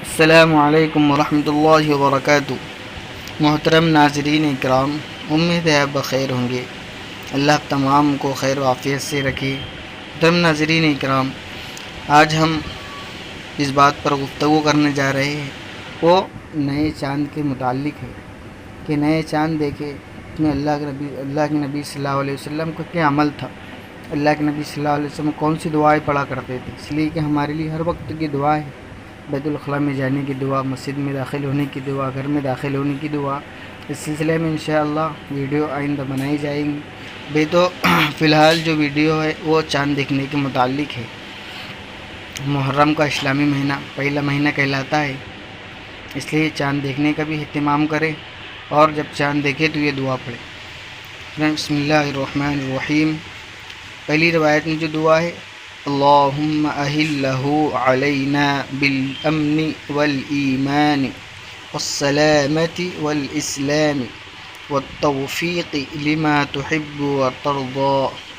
السلام علیکم ورحمۃ اللہ وبرکاتہ۔ محترم ناظرین اکرام، امید ہے آپ بخیر ہوں گے۔ اللہ تمام کو خیر و عافیت سے رکھے۔ محترم ناظرین اکرام، آج ہم اس بات پر گفتگو کرنے جا رہے ہیں وہ نئے چاند کے متعلق ہے کہ نئے چاند دیکھے اس میں اللہ کے نبی صلی اللہ علیہ وسلم کا کیا عمل تھا۔ اللہ کے نبی صلی اللہ علیہ وسلم کون سی دعائیں پڑھا کرتے تھے، اس لیے کہ ہمارے لیے ہر وقت کی دعا ہے۔ بیت الخلاء میں جانے کی دعا، مسجد میں داخل ہونے کی دعا، گھر میں داخل ہونے کی دعا، اس سلسلے میں انشاءاللہ ویڈیو آئندہ بنائی جائیں گی۔ تو فی الحال جو ویڈیو ہے وہ چاند دیکھنے کے متعلق ہے۔ محرم کا اسلامی مہینہ پہلا مہینہ کہلاتا ہے، اس لیے چاند دیکھنے کا بھی اہتمام کریں، اور جب چاند دیکھے تو یہ دعا پڑھیں۔ بسم اللہ الرحمن الرحیم۔ پہلی روایت میں جو دعا ہے، اللہم اہلہ علینا بالامن والایمان والسلامت والاسلام والتوفیق لما تحب وترضى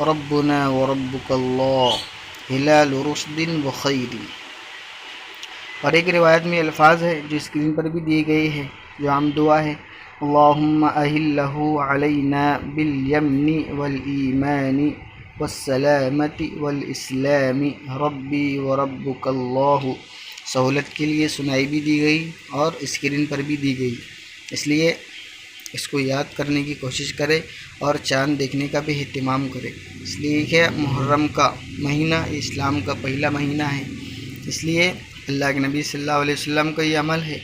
ربنا وربک اللہ ہلال رشد وخیر۔ اور ایک روایت میں الفاظ ہے جو اسکرین پر بھی دیے گئے ہیں، جو عام دعا ہے، اللہم اہلہ علینا بالیمن والایمان والسلامت والاسلام ربی وربک اللہ۔ سہولت کے لیے سنائی بھی دی گئی اور اسکرین پر بھی دی گئی، اس لیے اس کو یاد کرنے کی کوشش کرے اور چاند دیکھنے کا بھی اہتمام کرے، اس لیے کہ محرم کا مہینہ اسلام کا پہلا مہینہ ہے، اس لیے اللہ کے نبی صلی اللہ علیہ وسلم کا یہ عمل ہے،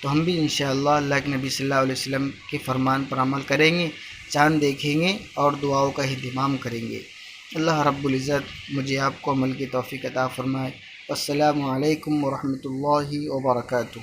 تو ہم بھی انشاءاللہ اللہ کے نبی صلی اللہ علیہ وسلم کے فرمان پر عمل کریں گے، چاند دیکھیں گے اور دعاؤں کا اہتمام کریں گے۔ اللہ رب العزت مجھے آپ کو عمل کی توفیق عطا فرمائے۔ السلام علیکم ورحمۃ اللہ وبرکاتہ۔